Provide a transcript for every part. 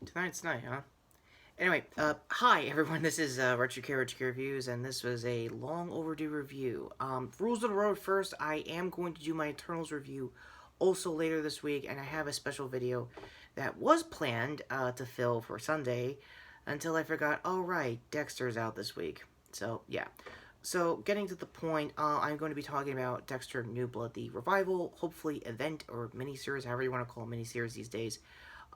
Tonight's night, huh? Anyway, hi everyone, this is Retrokid Reviews, and this was a long overdue review. Rules of the road first, I am going to do my Eternals review also later this week, and I have a special video that was planned to fill for Sunday until I forgot, oh right, Dexter's out this week. So, yeah. So, getting to the point, I'm going to be talking about Dexter New Blood, the revival, hopefully event or miniseries, however you want to call miniseries these days,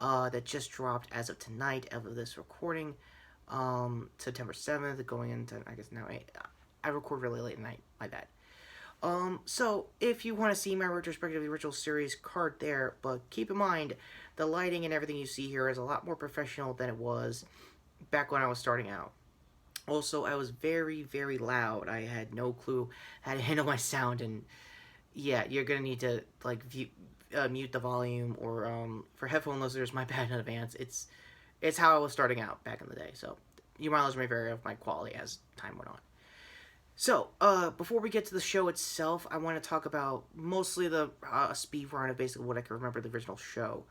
that just dropped as of tonight of this recording, September 7th, going into, I guess now, I record really late at night, my bad. So, if you want to see my retrospective of the original series card there, but keep in mind, the lighting and everything you see here is a lot more professional than it was back when I was starting out. Also, I was very, very loud. I had no clue how to handle my sound, and yeah, you're gonna need to, like, mute the volume, or, for headphone listeners, my bad in advance. It's how I was starting out back in the day, so your mileage may vary of my quality as time went on. So, before we get to the show itself, I want to talk about mostly the speed run of basically what I can remember the original show.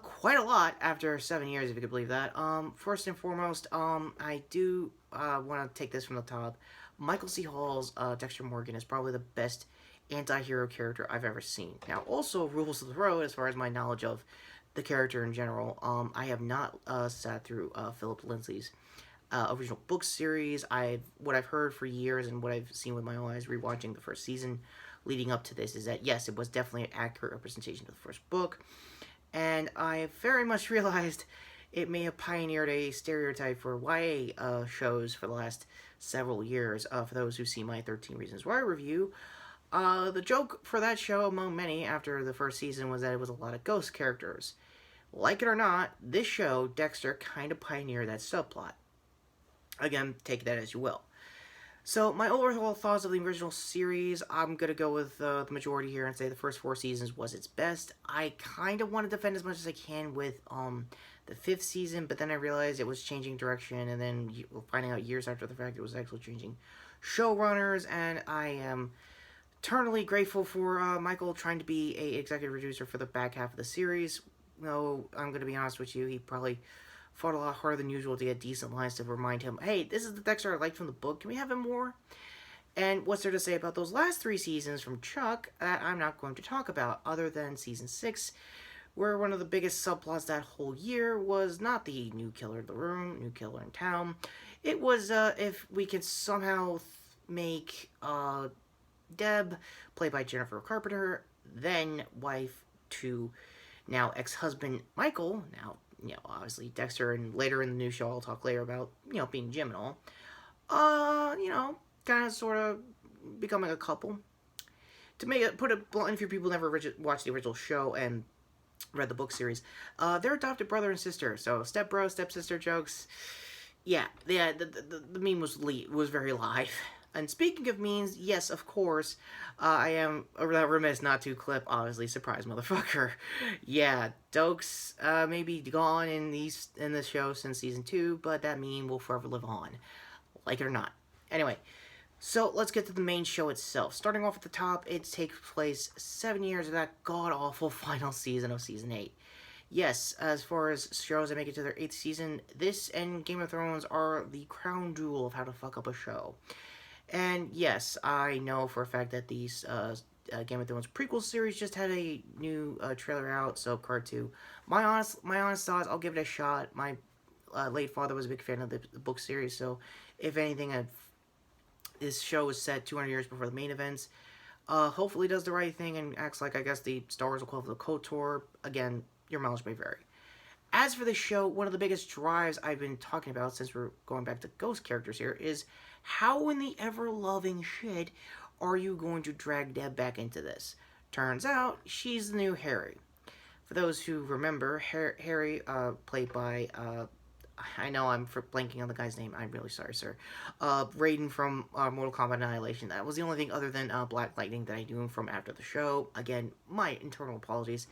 Quite a lot after 7 years, if you could believe that. First and foremost, I do want to take this from the top. Michael C. Hall's Dexter Morgan is probably the best anti-hero character I've ever seen. Now, also, rules of the road, as far as my knowledge of the character in general, I have not sat through Philip Lindsay's original book series. What I've heard for years and what I've seen with my own eyes rewatching the first season leading up to this is that, yes, it was definitely an accurate representation of the first book, and I very much realized it may have pioneered a stereotype for YA shows for the last several years. For those who see my 13 Reasons Why review, the joke for that show, among many, after the first season was that it was a lot of ghost characters. Like it or not, this show, Dexter, kind of pioneered that subplot. Again, take that as you will. So, my overall thoughts of the original series, I'm going to go with the majority here and say the first 4 seasons was its best. I kind of want to defend as much as I can with the 5th season, but then I realized it was changing direction, and then finding out years after the fact it was actually changing showrunners, and I am eternally grateful for Michael trying to be a executive producer for the back half of the series. No, I'm going to be honest with you, he probably fought a lot harder than usual to get decent lines to remind him, hey, this is the Dexter I liked from the book, can we have him more? And what's there to say about those last 3 seasons from Chuck that I'm not going to talk about, other than season 6, where one of the biggest subplots that whole year was not the new killer in the room, new killer in town. It was if we could somehow make Deb, played by Jennifer Carpenter, then wife to now ex-husband Michael, now, obviously Dexter, and later in the new show I'll talk later about, being Jim and all, kind of sort of becoming a couple. To put it blunt, if you people never watched the original show and read the book series, they're adopted brother and sister, so stepbro, stepsister jokes. Yeah, the meme was very live. And speaking of memes, yes, of course, I am remiss not to clip, obviously, surprise motherfucker. Yeah, Dokes may be gone in this show since season 2, but that meme will forever live on, like it or not. Anyway, so let's get to the main show itself. Starting off at the top, it takes place 7 years of that god-awful final season of season 8. Yes, as far as shows that make it to their 8th season, this and Game of Thrones are the crown jewel of how to fuck up a show. And yes, I know for a fact that these Game of Thrones prequel series just had a new trailer out, so card 2. My honest thoughts, I'll give it a shot. My late father was a big fan of the book series, so if anything, this show is set 200 years before the main events. Hopefully does the right thing and acts like, I guess, the Star Wars equivalent of KOTOR. Again, your mileage may vary. As for the show, one of the biggest drives I've been talking about, since we're going back to ghost characters here, is how in the ever-loving shit are you going to drag Deb back into this? Turns out, she's the new Harry. For those who remember, Harry, played by, I know I'm blanking on the guy's name, I'm really sorry, sir. Raiden from Mortal Kombat Annihilation. That was the only thing other than Black Lightning that I knew him from after the show. Again, my internal apologies.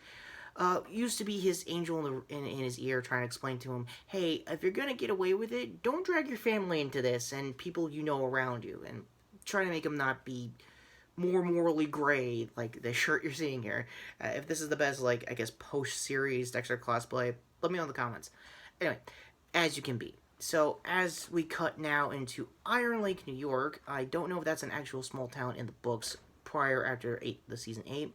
Used to be his angel in his ear, trying to explain to him, hey, if you're gonna get away with it, don't drag your family into this and people you know around you, and trying to make him not be more morally gray, like the shirt you're seeing here. If this is the best, like, I guess, post-series Dexter cosplay, Let me know in the comments. Anyway, as you can be. So, as we cut now into Iron Lake, New York, I don't know if that's an actual small town in the books prior after the season 8.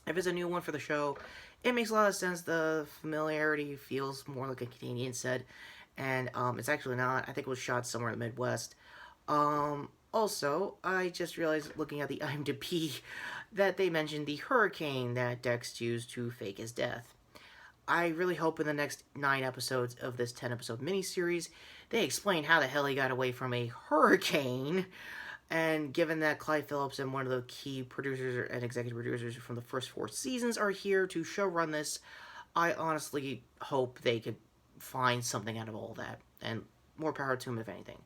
If it's a new one for the show, it makes a lot of sense. The familiarity feels more like a Canadian set, and it's actually not. I think it was shot somewhere in the Midwest. Also, I just realized looking at the IMDb that they mentioned the hurricane that Dex used to fake his death. I really hope in the next 9 episodes of this 10-episode miniseries, they explain how the hell he got away from a hurricane. And given that Clive Phillips and one of the key producers and executive producers from the first 4 seasons are here to showrun this, I honestly hope they could find something out of all that. And more power to him, if anything.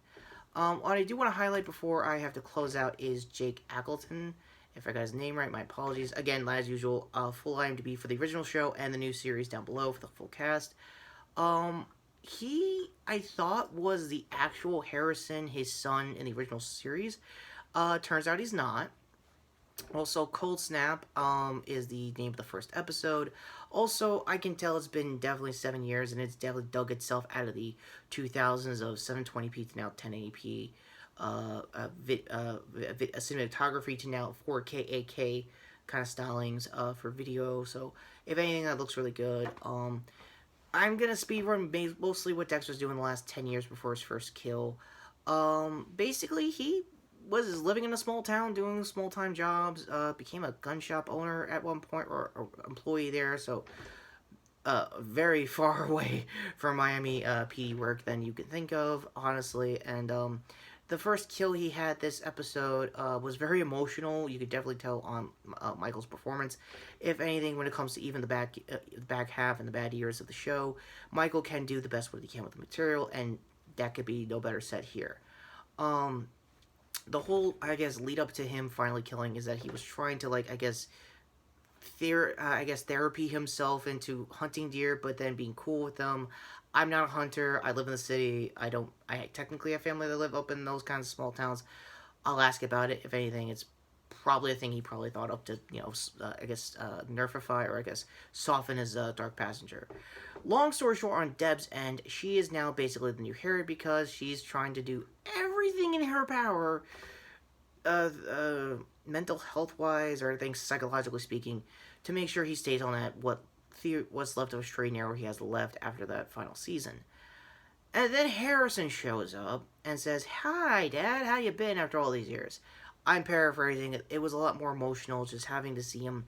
What I do want to highlight before I have to close out is Jake Appleton. If I got his name right, my apologies. Again, as usual, full IMDb for the original show and the new series down below for the full cast. He, I thought, was the actual Harrison, his son, in the original series. Turns out he's not. Also, Cold Snap is the name of the first episode. Also, I can tell it's been definitely 7 years, and it's definitely dug itself out of the 2000s of 720p to now 1080p. Cinematography to now 4K, 8K kind of stylings for video. So, if anything, that looks really good. I'm gonna speedrun mostly what Dexter's doing the last 10 years before his first kill. Basically, he was living in a small town, doing small-time jobs, became a gun shop owner at one point, or employee there, so very far away from Miami PD work than you could think of, honestly, and the first kill he had this episode was very emotional. You could definitely tell on Michael's performance. If anything, when it comes to even the back half and the bad years of the show, Michael can do the best what he can with the material, and that could be no better said here. The whole, I guess, lead up to him finally killing is that he was trying to, like, I guess, therapy himself into hunting deer, but then being cool with them. I'm not a hunter. I live in the city. I technically have family that live up in those kinds of small towns. I'll ask about it. If anything, it's probably a thing he probably thought up to, nerfify or, soften his Dark Passenger. Long story short, on Deb's end, she is now basically the new Harriet because she's trying to do everything in her power, mental health-wise, or I think psychologically speaking, to make sure he stays on that what's left of a straight and narrow he has left after that final season. And then Harrison shows up and says, "Hi, Dad, how you been after all these years?" I'm paraphrasing. It was a lot more emotional just having to see him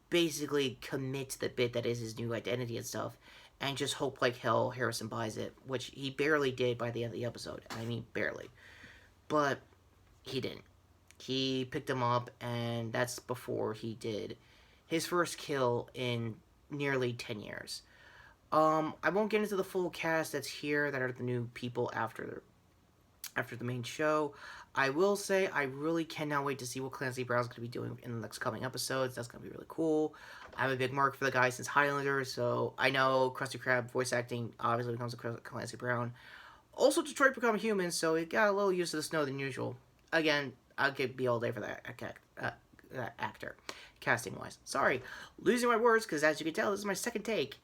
basically commit to the bit that is his new identity and stuff, and just hope like hell Harrison buys it, which he barely did by the end of the episode. I mean, barely. But he didn't. He picked him up, and that's before he did his first kill in nearly 10 years. I won't get into the full cast that's here, that are the new people after the main show. I will say I really cannot wait to see what Clancy Brown's going to be doing in the next coming episodes. That's going to be really cool. I'm a big mark for the guy since Highlander, so I know Krusty Krab voice acting obviously becomes a Clancy Brown. Also, Detroit Become Human, so it got a little used to the snow than usual. Again, I could be all day for that actor, casting-wise. Sorry, losing my words, because as you can tell, this is my second take.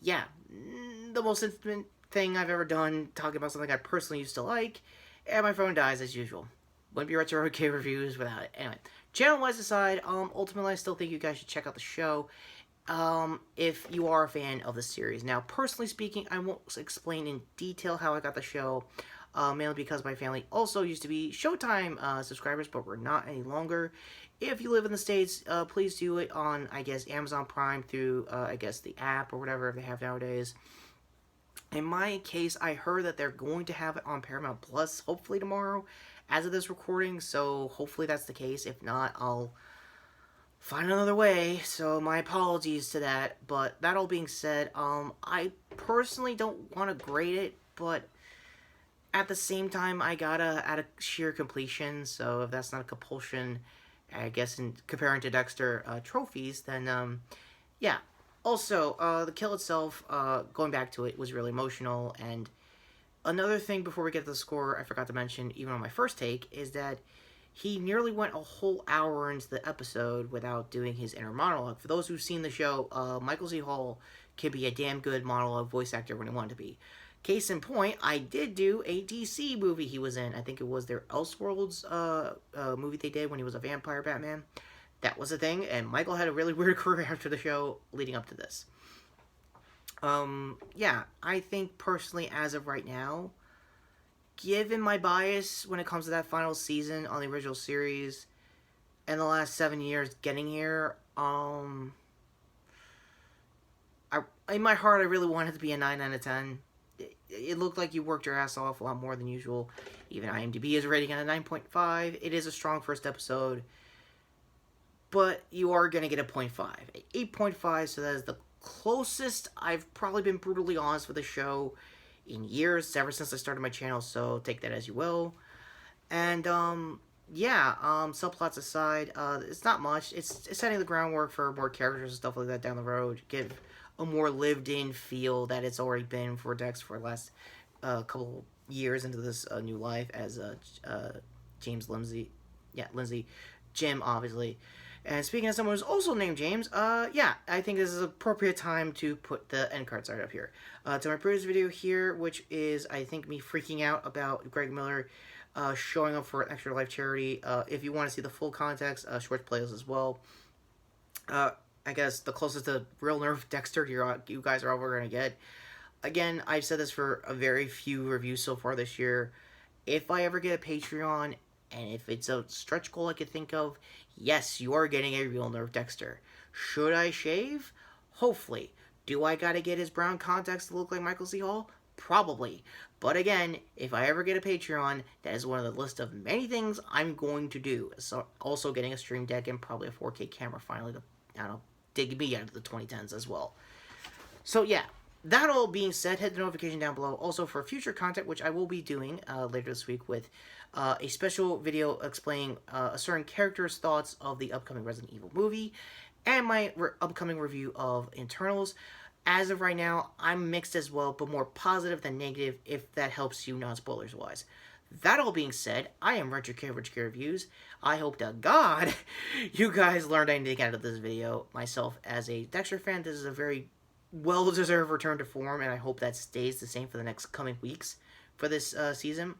Yeah, the most intimate thing I've ever done, talking about something I personally used to like, and my phone dies as usual. Wouldn't be Retrokid reviews without it. Anyway, channel-wise aside, ultimately I still think you guys should check out the show, if you are a fan of the series. Now, personally speaking, I won't explain in detail how I got the show, mainly because my family also used to be Showtime subscribers, but we're not any longer. If you live in the States, please do it on, I guess, Amazon Prime through, the app or whatever they have nowadays. In my case, I heard that they're going to have it on Paramount Plus, hopefully tomorrow, as of this recording, so hopefully that's the case. If not, I'll find another way, so my apologies to that. But that all being said, I personally don't want to grade it, but at the same time, I gotta add a sheer completion, so if that's not a compulsion, I guess in comparing to Dexter trophies, then, yeah. Also, the kill itself, going back to it, was really emotional, and another thing before we get to the score I forgot to mention, even on my first take, is that he nearly went a whole hour into the episode without doing his inner monologue. For those who've seen the show, Michael Z. Hall can be a damn good monologue voice actor when he wanted to be. Case in point, I did do a DC movie he was in. I think it was their Elseworlds movie they did when he was a vampire Batman. That was a thing, and Michael had a really weird career after the show leading up to this. Yeah, I think personally, as of right now, given my bias when it comes to that final season on the original series and the last 7 years getting here, in my heart, I really wanted it to be a 9 out of 10. It looked like you worked your ass off a lot more than usual. Even IMDb is rating at a 9.5. It is a strong first episode, but you are going to get a 0.5. 8.5, so that is the closest I've probably been brutally honest with the show in years, ever since I started my channel, so take that as you will. And, yeah, subplots aside, it's not much. It's setting the groundwork for more characters and stuff like that down the road. Give a more lived-in feel that it's already been for Dex for the last couple years into this new life as James Lindsay. Yeah, Lindsay. Jim, obviously. And speaking of someone who's also named James, yeah, I think this is an appropriate time to put the end cards art up here. To my previous video here, which is, I think, me freaking out about Greg Miller showing up for an Extra Life charity. If you want to see the full context, Schwartz plays as well. I guess the closest to real nerve Dexter you guys are ever going to get. Again, I've said this for a very few reviews so far this year. If I ever get a Patreon, and if it's a stretch goal I could think of, yes, you are getting a real nerve Dexter. Should I shave? Hopefully. Do I gotta get his brown contacts to look like Michael C. Hall? Probably. But again, if I ever get a Patreon, that is one of the list of many things I'm going to do. So also getting a Stream Deck and probably a 4K camera finally to, I don't know, dig me out of the 2010s as well. So yeah, that all being said, hit the notification down below also for future content, which I will be doing later this week with a special video explaining a certain character's thoughts of the upcoming Resident Evil movie and my upcoming review of Internals. As of right now, I'm mixed as well, but more positive than negative, if that helps you non-spoilers wise. That all being said, I am Retrokid Reviews. I hope to God you guys learned anything out of this video. Myself, as a Dexter fan, this is a very well-deserved return to form, and I hope that stays the same for the next coming weeks for this season.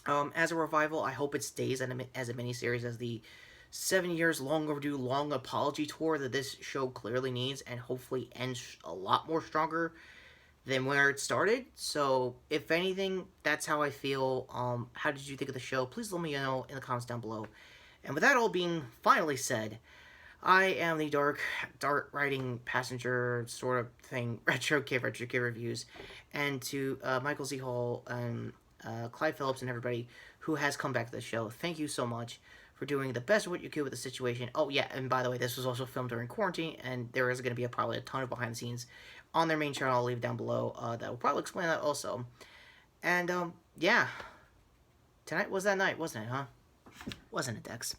As a revival, I hope it stays as a miniseries as the 7 years long overdue long apology tour that this show clearly needs, and hopefully ends a lot more stronger than where it started. So, if anything, that's how I feel. How did you think of the show? Please let me know in the comments down below. And with that all being finally said, I am the dart riding passenger sort of thing, Retrokid Reviews, and to Michael Z. Hall and Clyde Phillips and everybody who has come back to the show, thank you so much for doing the best of what you could with the situation. Oh yeah, and by the way, this was also filmed during quarantine, and there is going to be probably a ton of behind the scenes on their main channel. I'll leave down below. That will probably explain that also. And yeah, tonight was that night, wasn't it? Huh? Wasn't it, Dex?